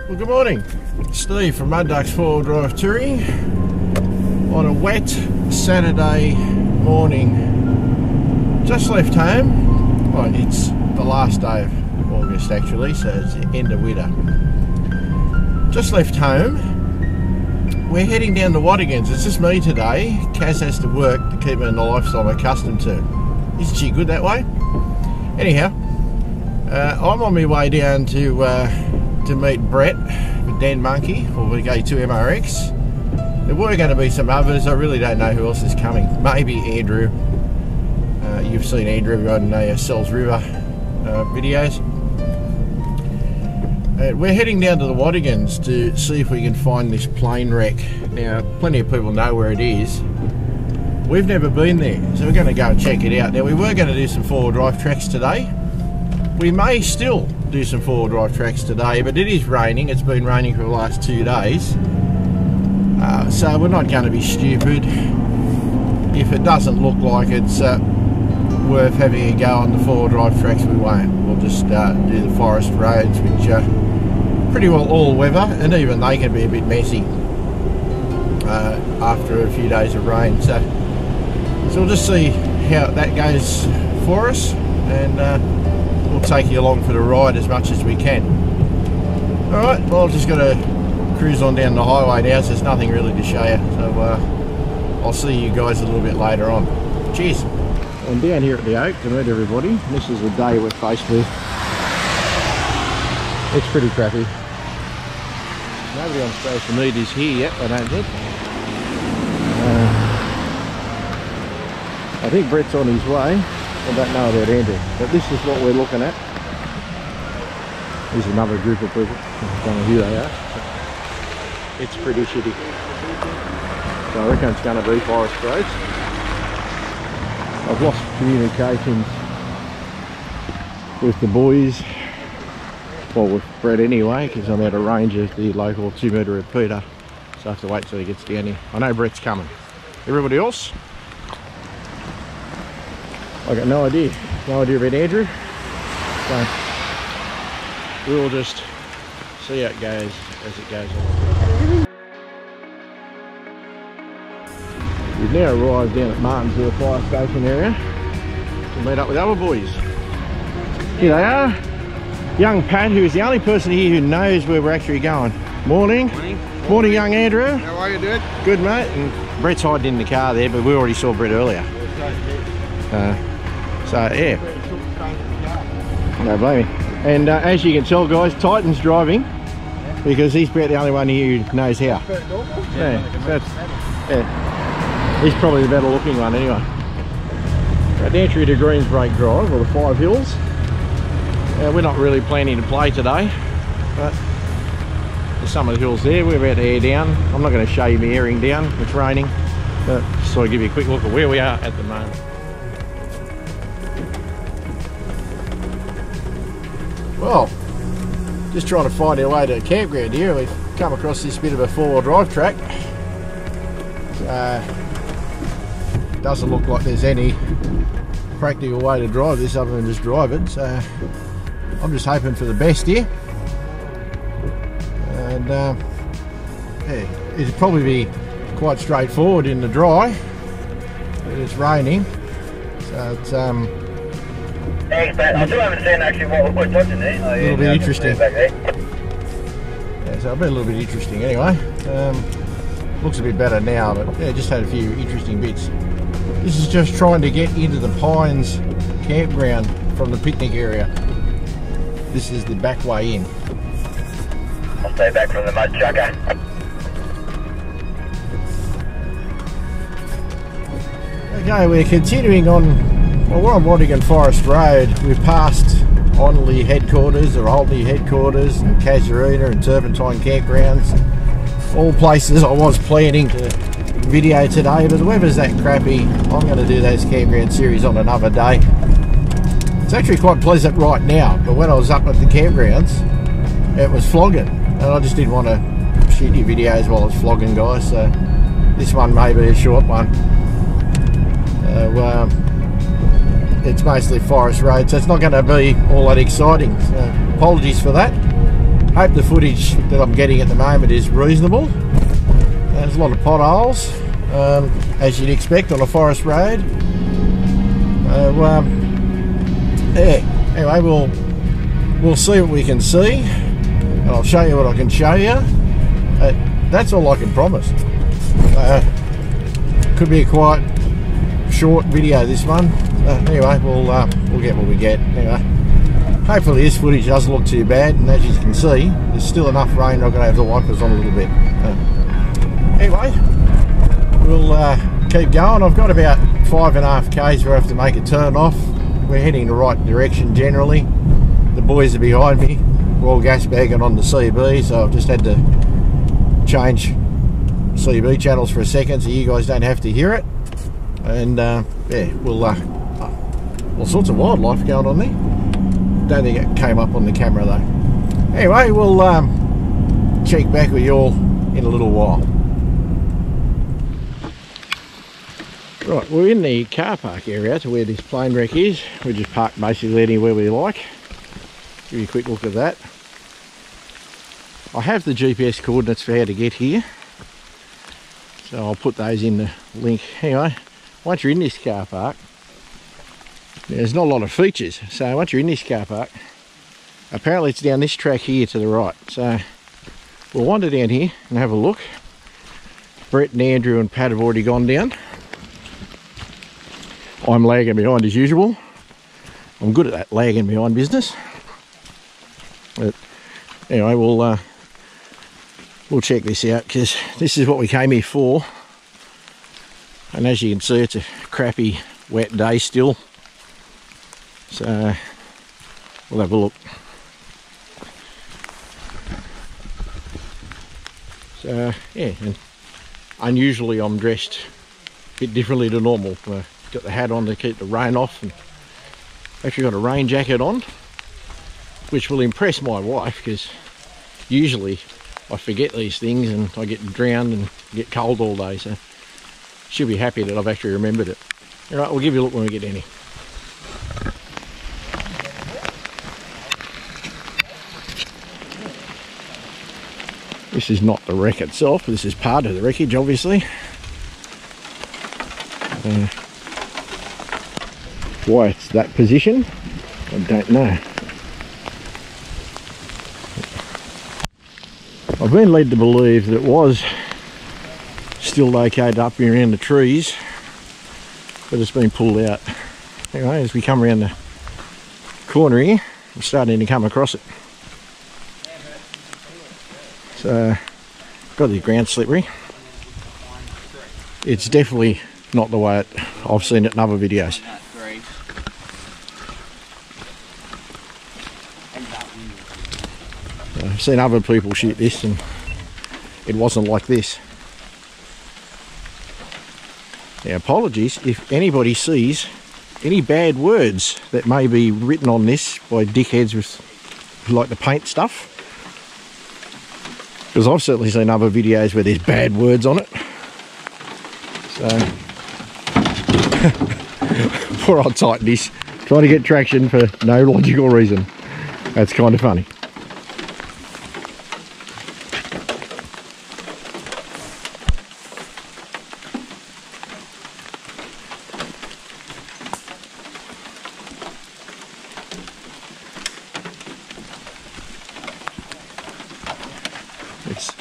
Well, good morning. Steve from Mudduck's 4-wheel drive touring on a wet Saturday morning. Just left home. Well, it's the last day of August actually, so it's the end of winter. Just left home. We're heading down to Watagans. It's just me today. Kaz has to work to keep her in the lifestyle I'm accustomed to. Isn't she good that way? Anyhow, I'm on my way down to meet Brett with Dan Monkey, or we go to MRX. There were going to be some others. I really don't know who else is coming. Maybe Andrew. You've seen Andrew on Sells River videos. We're heading down to the Watagans to see if we can find this plane wreck. Now, plenty of people know where it is. We've never been there, so we're going to go and check it out. Now, we were going to do some 4-wheel drive tracks today. We may still do some 4-wheel drive tracks today, but it is raining. It's been raining for the last 2 days. So we're not going to be stupid. If it doesn't look like it's worth having a go on the 4-wheel drive tracks, we won't. We'll just do the forest roads, which are pretty well all weather, and even they can be a bit messy after a few days of rain. So we'll just see how that goes for us, and we'll take you along for the ride as much as we can. Alright, well, I've just got to cruise on down the highway now, so there's nothing really to show you. So I'll see you guys a little bit later on. Cheers. I'm down here at the Oak to meet everybody. This is the day we're faced with. It's pretty crappy. Nobody on social media is here yet, I don't think. I think Brett's on his way. I don't know about Andrew, but this is what we're looking at. There's another group of people. I don't know who they are. It's pretty shitty. So I reckon it's going to be forest roads. I've lost communications with the boys, well, with Brett anyway, because I'm out of range of the local 2-metre repeater, so I have to wait till he gets down here. I know Brett's coming. Everybody else? I got no idea about Andrew, so we'll just see how it goes as it goes on. We've now arrived down at Martinsville Fire Station area to meet up with other boys. Here they are. Young Pat, who is the only person here who knows where we're actually going. Morning. Morning, young Andrew. How are you, dude? Good, mate. And Brett's hiding in the car there, but we already saw Brett earlier. So yeah, no blame me. And as you can tell, guys, Titan's driving because he's about the only one here who knows how. Yeah, he's probably the better looking one anyway. Right, the entry to Greensbreak Drive, or the 5 Hills. We're not really planning to play today, but there's some of the hills there. We're about to air down. I'm not going to show you me airing down, it's raining, but just sort of give you a quick look at where we are at the moment. Well, just trying to find our way to a campground here. We've come across this bit of a 4-wheel drive track. Doesn't look like there's any practical way to drive this other than just drive it. So I'm just hoping for the best here. And yeah, it'll probably be quite straightforward in the dry, but it's raining. So it's Thanks, Pat. I still haven't seen actually what we're touching there. A little bit interesting. Yeah, so it'll be a little bit interesting anyway. Looks a bit better now, but yeah, just had a few interesting bits. This is just trying to get into the Pines campground from the picnic area. This is the back way in. I'll stay back from the mud chucker. Okay, we're continuing on. Well, we're on Watagan Forest Road. We've passed Onley headquarters, or Olney headquarters, and Casuarina and Turpentine campgrounds. All places I was planning to video today, but the weather's that crappy. I'm going to do those campground series on another day. It's actually quite pleasant right now, but when I was up at the campgrounds, it was flogging, and I just didn't want to shoot you videos while it's flogging, guys. So this one may be a short one. It's mostly forest road, so it's not going to be all that exciting. So apologies for that. Hope the footage that I'm getting at the moment is reasonable. There's a lot of potholes, as you'd expect on a forest road. Yeah. Anyway, we'll see what we can see, and I'll show you what I can show you. That's all I can promise. Could be a quite short video, this one. Anyway, we'll get what we get. Anyway, hopefully this footage doesn't look too bad, and as you can see, there's still enough rain. I'm going to have the wipers on a little bit. Anyway, we'll keep going. I've got about 5.5 k's where I have to make a turn off. We're heading in the right direction generally. The boys are behind me. We're all gas bagging on the CB, so I've just had to change CB channels for a second so you guys don't have to hear it. And yeah, we'll all sorts of wildlife going on there. Don't think it came up on the camera though. Anyway, we'll check back with you all in a little while. Right, we're in the car park area to where this plane wreck is. We just park basically anywhere we like. Give you a quick look at that. I have the GPS coordinates for how to get here, so I'll put those in the link. Anyway, once you're in this car park, there's not a lot of features. So once you're in this car park, apparently it's down this track here to the right. So we'll wander down here and have a look. Brett and Andrew and Pat have already gone down. I'm lagging behind as usual. I'm good at that lagging behind business. But anyway, we'll check this out, because this is what we came here for. And as you can see, it's a crappy wet day still. So we'll have a look. So yeah, and unusually I'm dressed a bit differently to normal. Got the hat on to keep the rain off, and actually got a rain jacket on, which will impress my wife, because usually I forget these things and I get drowned and get cold all day, so she'll be happy that I've actually remembered it. Alright, we'll give you a look when we get in here. This is not the wreck itself, this is part of the wreckage obviously. Why it's that position, I don't know. I've been led to believe that it was still located up here around the trees, but it's been pulled out. Anyway, as we come around the corner here, I'm starting to come across it. So, got the ground slippery. It's definitely not the way I've seen it in other videos. I've seen other people shoot this and it wasn't like this. Now, apologies if anybody sees any bad words that may be written on this by dickheads who like to paint stuff, because I've certainly seen other videos where there's bad words on it. So before I tighten this, trying to get traction for no logical reason. That's kind of funny. It's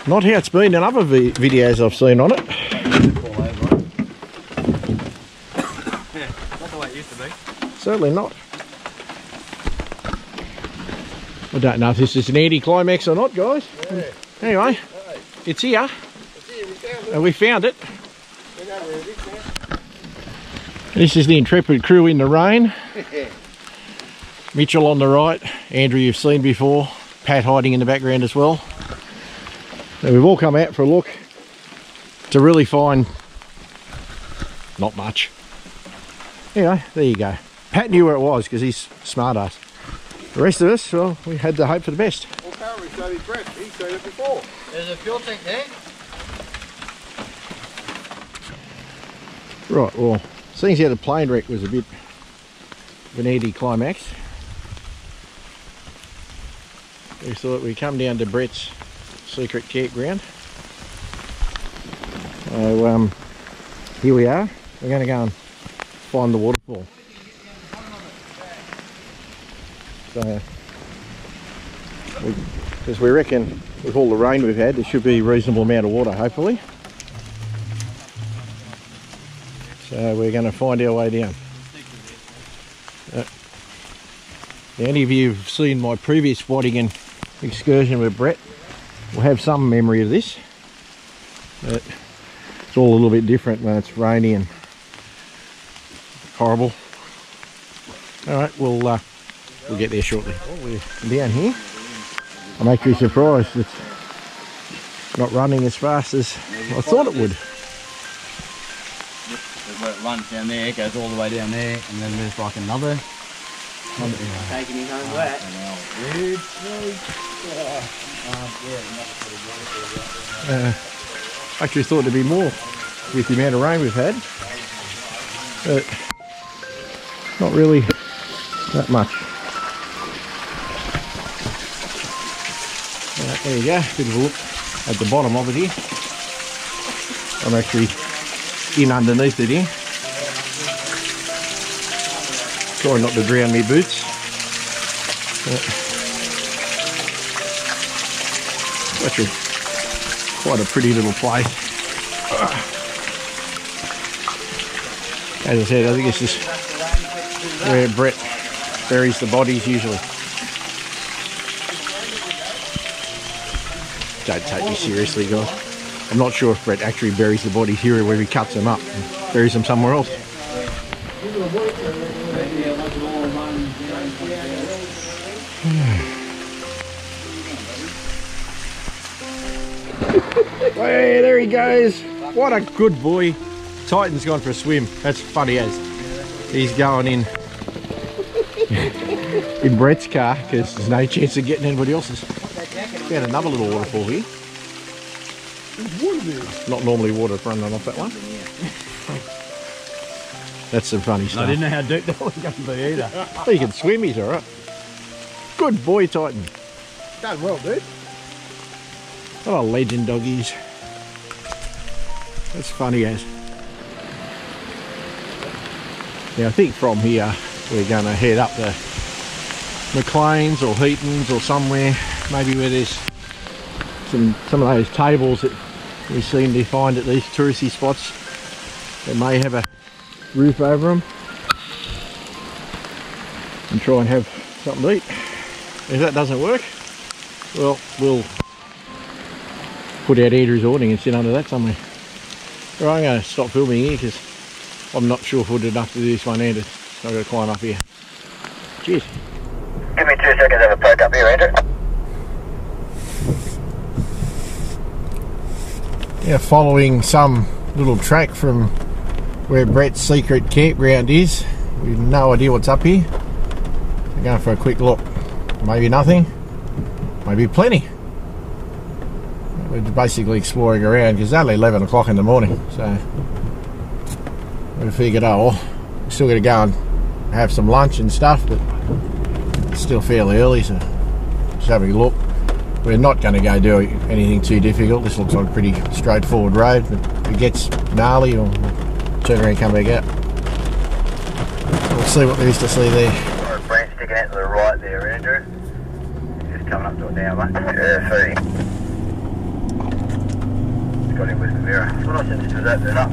not how it's been in other videos I've seen on it. Not the way it used to be. Certainly not. I don't know if this is an anti-climax or not, guys. Yeah. Anyway, hey, it's here. It's here, we found it. And we found it. This is the intrepid crew in the rain. Mitchell on the right, Andrew you've seen before, Pat hiding in the background as well. So we've all come out for a look to really find not much. Anyway, there you go. Pat knew where it was because he's smart ass. The rest of us, well, we had to hope for the best. Well, apparently so did Brett. He's seen it before. There's a fuel tank there. Right, well, seeing as how the plane wreck was a bit of an anti-climax, we thought we'd come down to Brett's secret campground. So here we are. We're going to go and find the waterfall. So, because we reckon with all the rain we've had, there should be a reasonable amount of water, hopefully. So we're going to find our way down. Any of you who've seen my previous Watagan excursion with Brett will have some memory of this. But it's all a little bit different when it's rainy and horrible. Alright, we'll get there shortly. Well, we're down here. I'm actually surprised it's not running as fast as I thought it would. There's where it runs down there, it goes all the way down there, and then there's like another taking his own wet. Actually thought there'd be more with the amount of rain we've had, but not really that much. There you go, bit of a look at the bottom of it here. I'm actually in underneath it here. Trying not to drown me boots. Actually quite a pretty little place. As I said, I think it's just where Brett buries the bodies usually. Don't take me seriously, guys. I'm not sure if Brett actually buries the bodies here or whether he cuts them up and buries them somewhere else. Hey, there he goes. What a good boy. Titan's gone for a swim. That's funny as. He's going in Brett's car because there's no chance of getting anybody else's. Found another little waterfall here. Not normally water running off that one. That's some funny stuff. I didn't know how deep that was going to be either. He can swim, he's alright. Good boy, Titan. Done well, dude. What a legend, doggies. That's funny as. Now I think from here we're going to head up to McLean's or Heaton's or somewhere, maybe where there's some of those tables that we seem to find at these touristy spots that may have a roof over them, and try and have something to eat. If that doesn't work, well, we'll put out Andrew's awning and sit under that somewhere. Right, I'm going to stop filming here because I'm not sure footed enough to do this one-handed. So I've got to climb up here. Cheers. Give me 2 seconds to have a poke up here, Andrew. Yeah, following some little track from where Brett's secret campground is. We've no idea what's up here. We're going for a quick look. Maybe nothing, maybe plenty. We're basically exploring around because it's only 11 o'clock in the morning, so we figured, oh well, we're still going to go and have some lunch and stuff, but it's still fairly early, so just having a look. We're not going to go do anything too difficult. This looks like a pretty straightforward road, but if it gets gnarly, we'll turn around and come back out. We'll see what there is to see there. Got a branch sticking out to the right there, Andrew. Just coming up to it now, mate. Yeah, see. Got him with the mirror. That's what I said, just was opening up.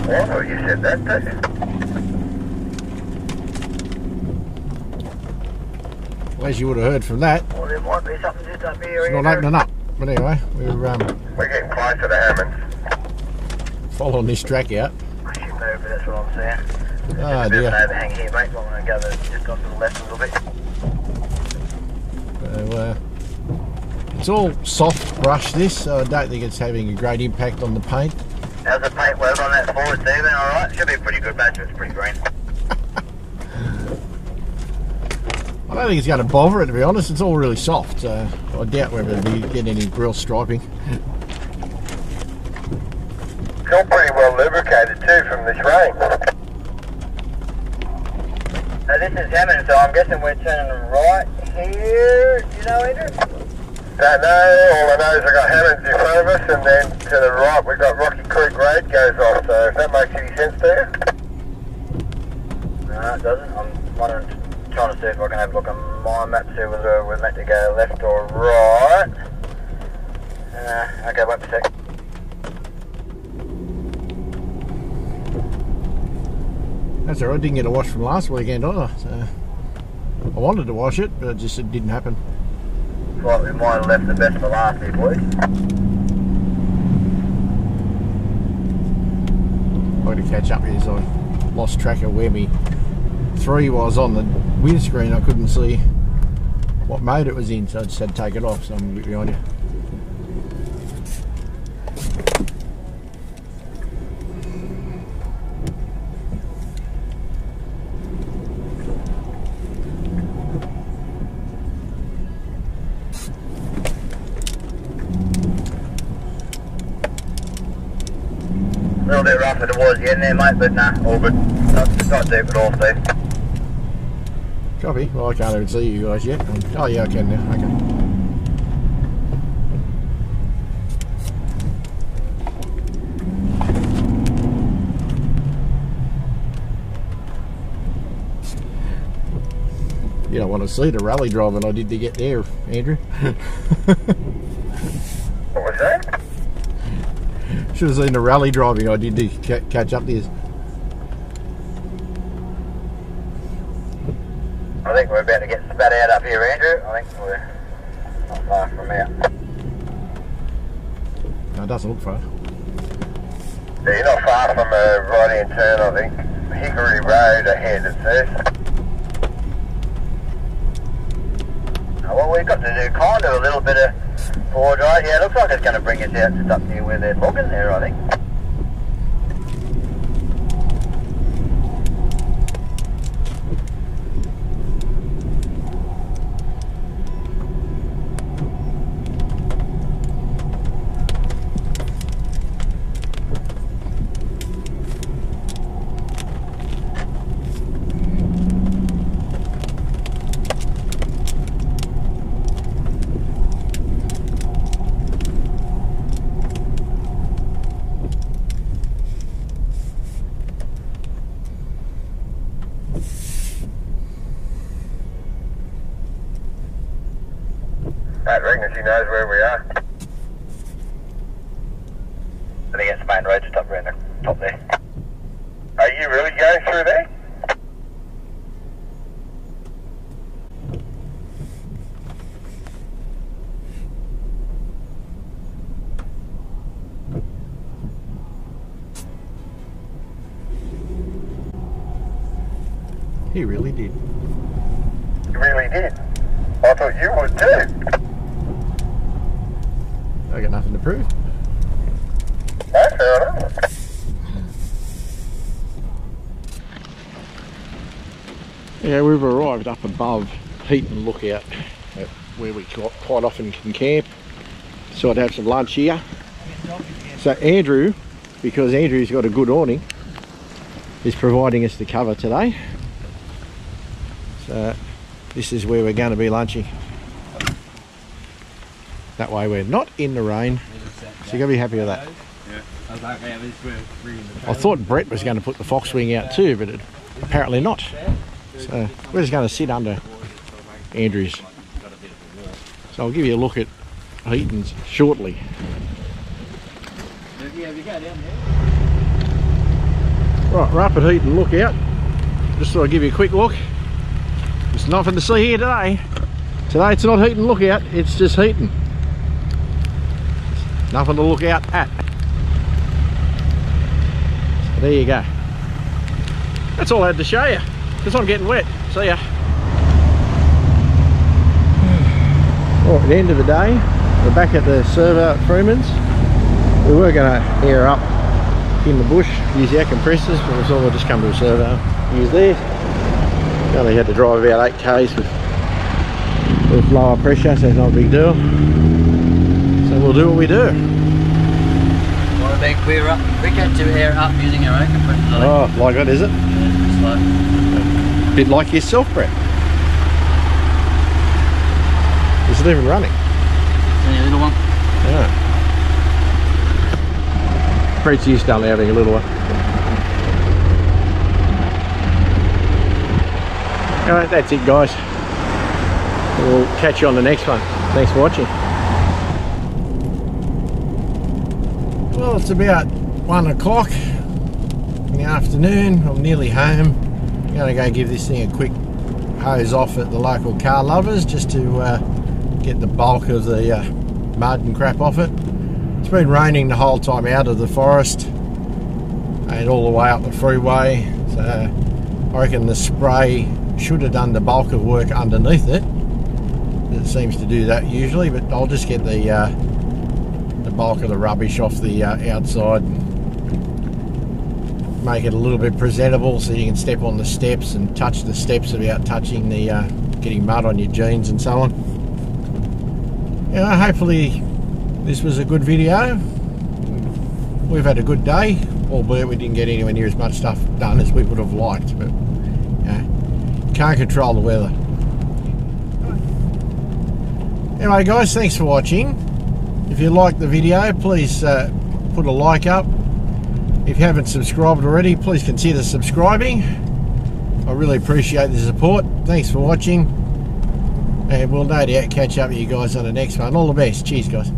Oh, you said that, too. Well, as you would have heard from that, Well, there might be something just up here. it's not opening up. But anyway, We're getting close to the Hammonds. following this track out. I should move, but that's what I'm saying. Oh There's a bit of an dear. overhang here, mate. I'm going to go just on to the left a little bit. So, it's all soft brush this, so I don't think it's having a great impact on the paint. How's the paint work on that forward, Stephen? Alright? Should be a pretty good match. It's pretty green. I don't think it's going to bother it, to be honest. It's all really soft, so I doubt whether it'll be getting any real striping. It's all pretty well lubricated too from this rain. This is Hammond, so I'm guessing we're turning right here. Do you know, Andrew? Don't know. All I know is I got Hammonds in front of us, and then to the right we've got Rocky Creek Road goes off. So if that makes any sense to you? No, it doesn't. I'm wondering, trying to see if I can have a look on my map, see whether we're meant to go left or right. Okay, wait a sec. That's alright, didn't get a wash from last weekend either, so I wanted to wash it, but it didn't happen. Right, we might have left the best for last here, boys. I got to catch up here, so I lost track of where me 3 was on the windscreen. I couldn't see what mode it was in, so I just had to take it off, so I'm a bit behind you. A little bit rougher towards the end there, mate, but nah, all good. Not deep at all, Steve. Copy. Well, I can't even see you guys yet. Oh yeah, I can now. Okay. You don't want to see the rally driving I did to get there, Andrew. What was that? Should have seen the rally driving I did to catch up this. I think we're about to get spat out up here, Andrew. I think we're not far from out. No, it doesn't look far. Yeah, you're not far from a right-hand turn, I think. Hickory Road ahead, it says. Well, we've got to do kind of a little bit of forward right. Yeah, it looks like it's going to bring us out just up near where they're logging there, I think. I reckon she knows where we are. I think it's the main road just up around the top there. Are you really going through there? He really did. You really did? I thought you would too. I got nothing to prove. That's fair enough. Yeah, we've arrived up above Heaton Lookout, at where we quite often can camp. So I'd have some lunch here. So Andrew, because Andrew's got a good awning, is providing us the cover today. So this is where we're going to be lunching. That way we're not in the rain, so you've got to be happy with that. I thought Brett was going to put the fox wing out too, but apparently not. So we're just going to sit under Andrew's. So I'll give you a look at Heaton's shortly. Right, we're up at Heaton Lookout. Just thought I'd give you a quick look. There's nothing to see here today. Today it's not Heaton Lookout, it's just Heaton. Nothing to look out at. So there you go. That's all I had to show you, because I'm getting wet. See ya. Well, at the end of the day, we're back at the servo at Freeman's. We were going to air up in the bush, use our compressors, but we thought we'll just come to a servo, use theirs. We only had to drive about 8 k's with lower pressure, so it's not a big deal. So we'll do what we do. Well, then we're up. We get to air up using our own compressor. Oh, like that, is it? Yeah, it's slow. Bit like yourself, Brett. Is it even running? Any little one? Yeah. Brett's used to only having a little one. Alright, that's it guys. We'll catch you on the next one. Thanks for watching. Well, it's about 1 o'clock in the afternoon. I'm nearly home. I'm going to go give this thing a quick hose off at the local car lovers just to get the bulk of the mud and crap off it. It's been raining the whole time out of the forest and all the way up the freeway, so I reckon the spray should have done the bulk of work underneath it. It seems to do that usually, but I'll just get the bulk of the rubbish off the outside, make it a little bit presentable so you can step on the steps and touch the steps without touching the getting mud on your jeans and so on. Yeah, hopefully this was a good video. We've had a good day, albeit we didn't get anywhere near as much stuff done as we would have liked, but can't control the weather. Anyway guys, thanks for watching. If you liked the video, please put a like up. If you haven't subscribed already, please consider subscribing. I really appreciate the support. Thanks for watching, and we'll no doubt catch up with you guys on the next one. All the best. Cheers guys.